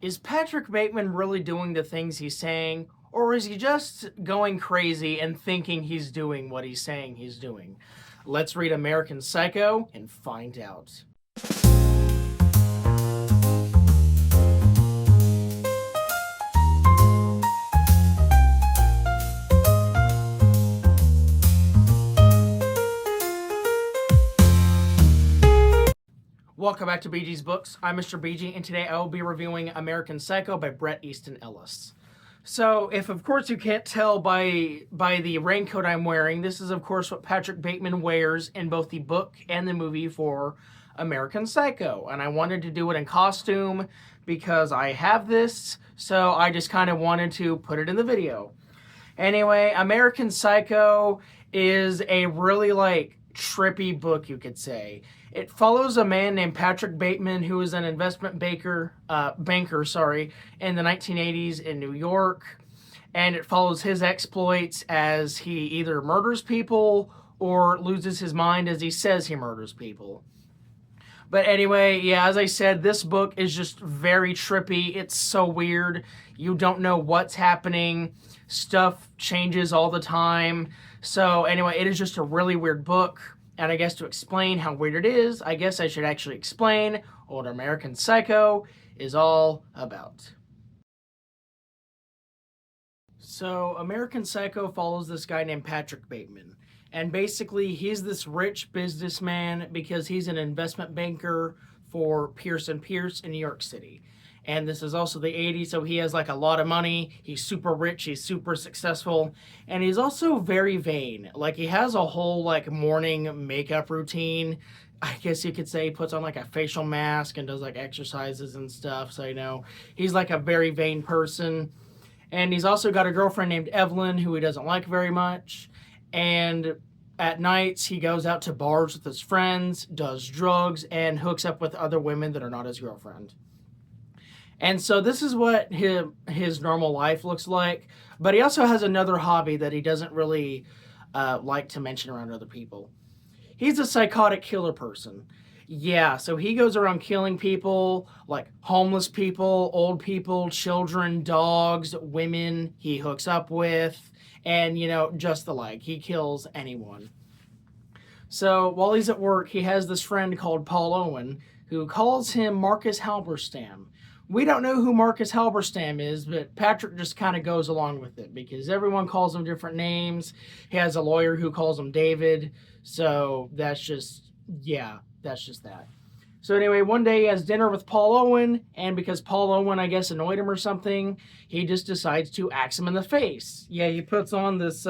Is Patrick Bateman really doing the things he's saying, or is he just going crazy and thinking he's doing what he's saying he's doing? Let's read American Psycho and find out. Welcome back to BG's Books. I'm Mr. BG, and today I will be reviewing American Psycho by Bret Easton Ellis. So, if of course you can't tell by the raincoat I'm wearing, this is of course what Patrick Bateman wears in both the book and the movie for American Psycho. And I wanted to do it in costume because I have this, so I just kind of wanted to put it in the video. Anyway, American Psycho is a really trippy book, you could say. It follows a man named Patrick Bateman, who is an investment banker, in the 1980s in New York, and it follows his exploits as he either murders people or loses his mind as he says he murders people. But anyway, yeah, as I said, this book is just very trippy. It's so weird. You don't know what's happening. Stuff changes all the time. So anyway, it is just a really weird book. And I guess to explain how weird it is, I guess I should actually explain what American Psycho is all about. So American Psycho follows this guy named Patrick Bateman. And basically, he's this rich businessman because he's an investment banker for Pierce & Pierce in New York City. And this is also the 80s, so he has a lot of money. He's super rich, he's super successful, and he's also very vain. He has a whole morning makeup routine. I guess you could say he puts on a facial mask and does exercises and stuff. So he's a very vain person. And he's also got a girlfriend named Evelyn who he doesn't like very much. And at nights he goes out to bars with his friends, does drugs, and hooks up with other women that are not his girlfriend. And so this is what his normal life looks like. But he also has another hobby that he doesn't really like to mention around other people. He's a psychotic killer person. Yeah, so he goes around killing people, homeless people, old people, children, dogs, women he hooks up with, and, just the like. He kills anyone. So while he's at work, he has this friend called Paul Owen who calls him Marcus Halberstam. We don't know who Marcus Halberstam is, but Patrick just kind of goes along with it because everyone calls him different names. He has a lawyer who calls him David. So that's just that. So anyway, one day he has dinner with Paul Owen, and because Paul Owen, I guess, annoyed him or something, he just decides to axe him in the face. Yeah, he puts on this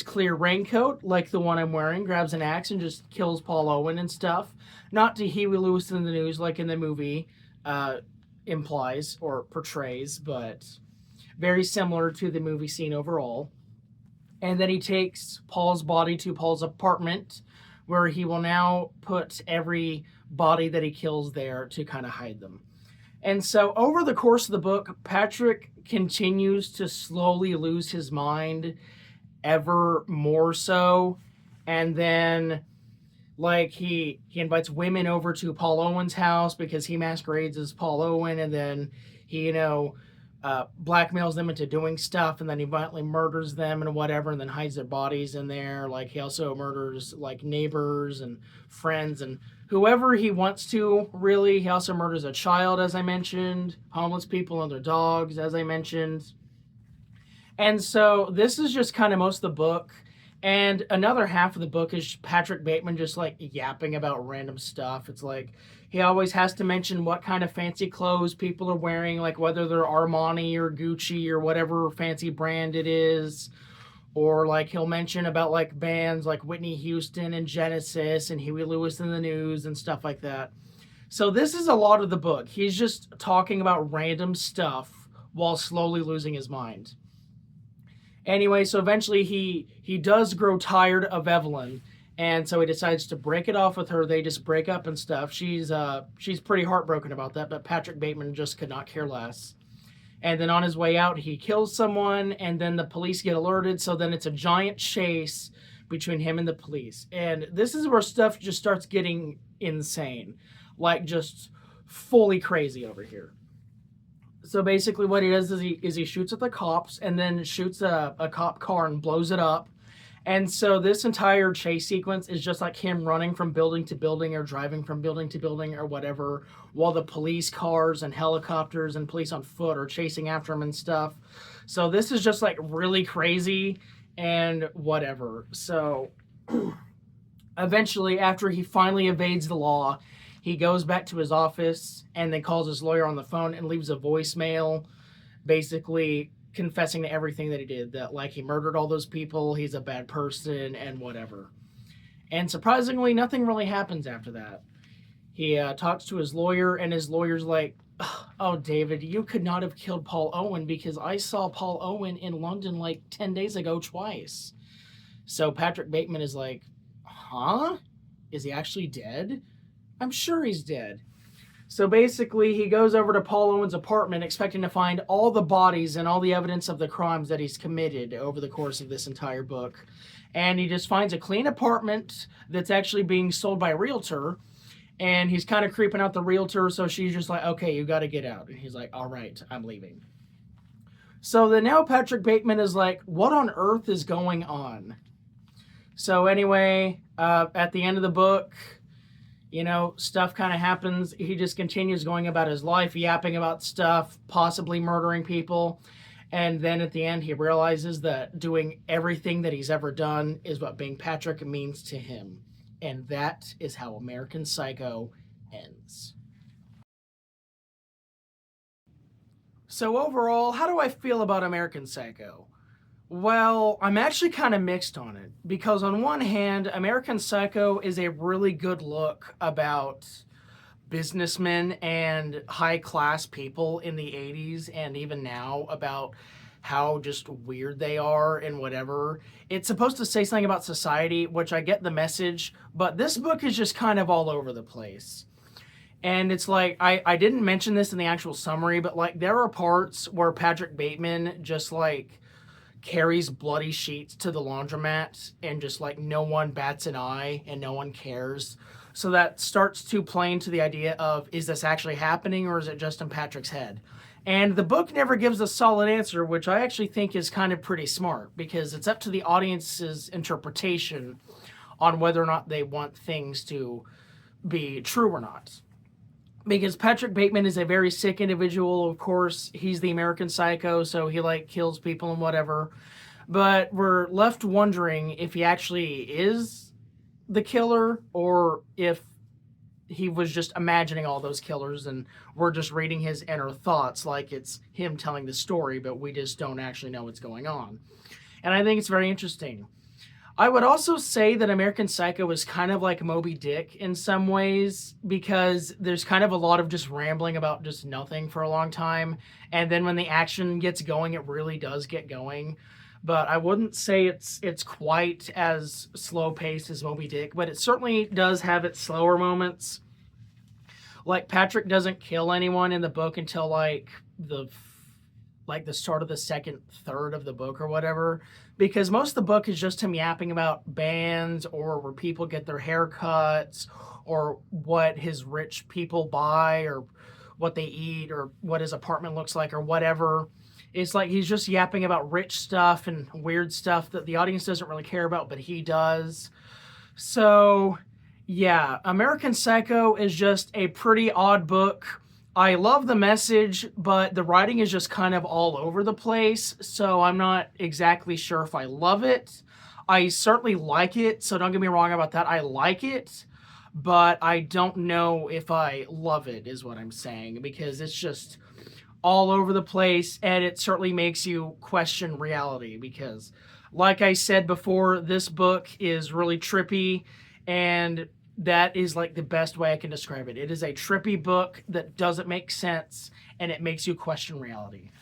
clear raincoat like the one I'm wearing, grabs an axe, and just kills Paul Owen and stuff. Not to Huey Lewis in the News like in the movie implies or portrays, but very similar to the movie scene overall. And then he takes Paul's body to Paul's apartment, where he will now put every body that he kills there to kind of hide them. And so over the course of the book, Patrick continues to slowly lose his mind ever more so. And then he invites women over to Paul Owen's house because he masquerades as Paul Owen, and then he, blackmails them into doing stuff, and then he violently murders them and whatever, and then hides their bodies in there. He also murders neighbors and friends and whoever he wants to, really. He also murders a child, as I mentioned, homeless people and their dogs, as I mentioned. And so this is just kind of most of the book. And another half of the book is Patrick Bateman just yapping about random stuff. It's he always has to mention what kind of fancy clothes people are wearing, whether they're Armani or Gucci or whatever fancy brand it is. Or he'll mention about bands like Whitney Houston and Genesis and Huey Lewis in the News and stuff like that. So this is a lot of the book. He's just talking about random stuff while slowly losing his mind. Anyway, so eventually he does grow tired of Evelyn, and so he decides to break it off with her. They just break up and stuff. She's pretty heartbroken about that, but Patrick Bateman just could not care less. And then on his way out, he kills someone, and then the police get alerted, so then it's a giant chase between him and the police. And this is where stuff just starts getting insane. Just fully crazy over here. So basically what he does is he shoots at the cops and then shoots a cop car and blows it up. And so this entire chase sequence is just like him running from building to building or driving from building to building or whatever, while the police cars and helicopters and police on foot are chasing after him and stuff. So this is just like really crazy and whatever. So eventually, after he finally evades the law, he goes back to his office and then calls his lawyer on the phone and leaves a voicemail basically confessing to everything that he did, that like he murdered all those people, he's a bad person and whatever. And surprisingly, nothing really happens after that. He talks to his lawyer and his lawyer's like, oh, David, you could not have killed Paul Owen because I saw Paul Owen in London like 10 days ago twice. So Patrick Bateman is like, huh? Is he actually dead? I'm sure he's dead. So basically, he goes over to Paul Owen's apartment expecting to find all the bodies and all the evidence of the crimes that he's committed over the course of this entire book. And he just finds a clean apartment that's actually being sold by a realtor. And he's kind of creeping out the realtor, so she's just like, okay, you got to get out. And he's like, all right, I'm leaving. So then now Patrick Bateman is like, what on earth is going on? So anyway, at the end of the book, you know, stuff kind of happens. He just continues going about his life, yapping about stuff, possibly murdering people. And then at the end, he realizes that doing everything that he's ever done is what being Patrick means to him. And that is how American Psycho ends. So overall, how do I feel about American Psycho? Well, I'm actually kind of mixed on it, because on one hand, American Psycho is a really good look about businessmen and high-class people in the 80s and even now, about how just weird they are and whatever. It's supposed to say something about society, which I get the message, but this book is just kind of all over the place. And it's like, I didn't mention this in the actual summary, but like there are parts where Patrick Bateman just like carries bloody sheets to the laundromat and just like no one bats an eye and no one cares. So that starts to play into the idea of, is this actually happening or is it just in Patrick's head? And the book never gives a solid answer, which I actually think is kind of pretty smart, because it's up to the audience's interpretation on whether or not they want things to be true or not. Because Patrick Bateman is a very sick individual, of course. He's the American Psycho, so he like kills people and whatever. But we're left wondering if he actually is the killer or if he was just imagining all those killers and we're just reading his inner thoughts like it's him telling the story, but we just don't actually know what's going on. And I think it's very interesting. I would also say that American Psycho is kind of like Moby Dick in some ways, because there's kind of a lot of just rambling about just nothing for a long time. And then when the action gets going, it really does get going. But I wouldn't say it's quite as slow paced as Moby Dick, but it certainly does have its slower moments. Like Patrick doesn't kill anyone in the book until like the start of the second third of the book or whatever, because most of the book is just him yapping about bands or where people get their haircuts or what his rich people buy or what they eat or what his apartment looks like or whatever. It's like he's just yapping about rich stuff and weird stuff that the audience doesn't really care about, but he does. So yeah, American Psycho is just a pretty odd book. I love the message, but the writing is just kind of all over the place, so I'm not exactly sure if I love it. I certainly like it, so don't get me wrong about that. I like it, but I don't know if I love it, is what I'm saying, because it's just all over the place, and it certainly makes you question reality, because, like I said before, this book is really trippy, and that is like the best way I can describe it. It is a trippy book that doesn't make sense, and it makes you question reality.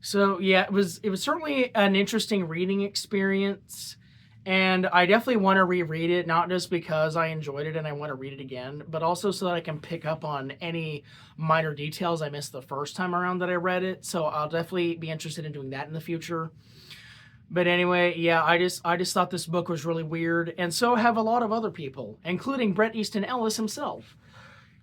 So yeah, it was certainly an interesting reading experience, and I definitely want to reread it, not just because I enjoyed it and I want to read it again, but also so that I can pick up on any minor details I missed the first time around that I read it. So I'll definitely be interested in doing that in the future. But anyway, yeah, I just thought this book was really weird, and so have a lot of other people, including Bret Easton Ellis himself.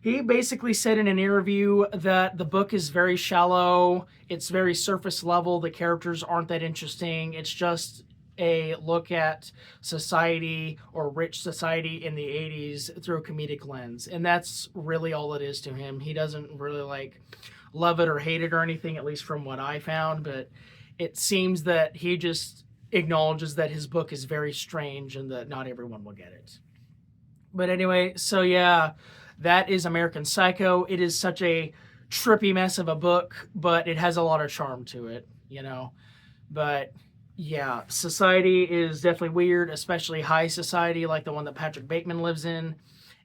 He basically said in an interview that the book is very shallow, it's very surface level, the characters aren't that interesting, it's just a look at society or rich society in the 80s through a comedic lens. And that's really all it is to him. He doesn't really like love it or hate it or anything, at least from what I found, but it seems that he just acknowledges that his book is very strange and that not everyone will get it. But anyway, so yeah, that is American Psycho. It is such a trippy mess of a book, but it has a lot of charm to it, you know. But yeah, society is definitely weird, especially high society like the one that Patrick Bateman lives in.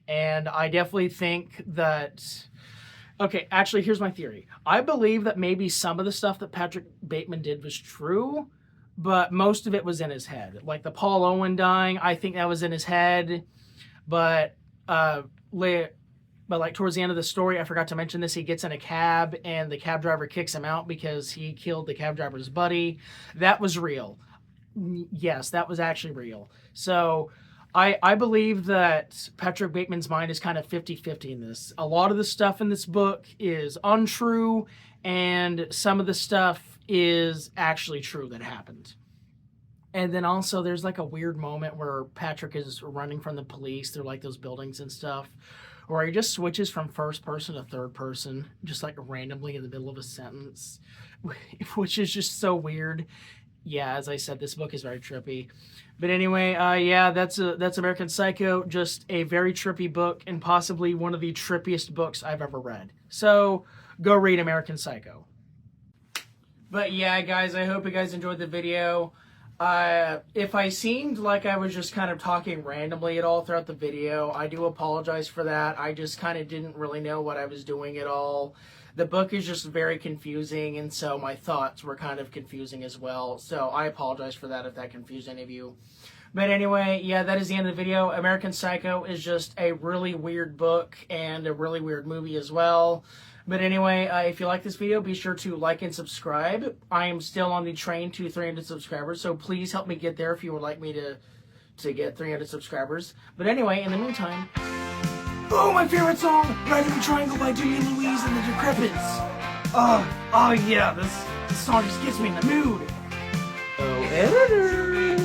And I definitely think that... Okay, actually, here's my theory. I believe that maybe some of the stuff that Patrick Bateman did was true, but most of it was in his head. Like the Paul Owen dying, I think that was in his head. But like towards the end of the story, I forgot to mention this, he gets in a cab and the cab driver kicks him out because he killed the cab driver's buddy. That was real. Yes, that was actually real. So I believe that Patrick Bateman's mind is kind of 50-50 in this. A lot of the stuff in this book is untrue, and some of the stuff is actually true that happened. And then also there's like a weird moment where Patrick is running from the police through like those buildings and stuff, where he just switches from first person to third person, just like randomly in the middle of a sentence, which is just so weird. Yeah, as I said, this book is very trippy. But anyway, yeah, that's American Psycho, just a very trippy book and possibly one of the trippiest books I've ever read. So go read American Psycho. But yeah, guys, I hope you guys enjoyed the video. If I seemed like I was just kind of talking randomly at all throughout the video, I do apologize for that. I just kind of didn't really know what I was doing at all. The book is just very confusing, and so my thoughts were kind of confusing as well. So I apologize for that if that confused any of you. But anyway, yeah, that is the end of the video. American Psycho is just a really weird book and a really weird movie as well. But anyway, if you like this video, be sure to like and subscribe. I am still on the train to 300 subscribers, so please help me get there if you would like me to get 300 subscribers. But anyway, in the meantime, oh, my favorite song, Ride in the Triangle by Jimmy Louise and the Decrepits. Oh yeah, this song just gets me in the mood. Oh, editor.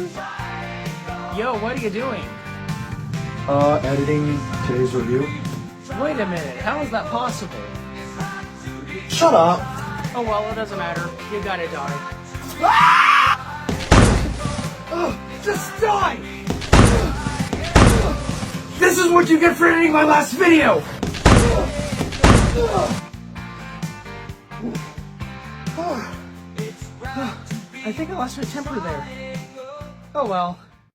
Yo, what are you doing? Editing today's review. Wait a minute, how is that possible? Shut up! Oh well, it doesn't matter. You gotta die. Just die! This is what you get for editing my last video! I think I lost my temper there. Oh well.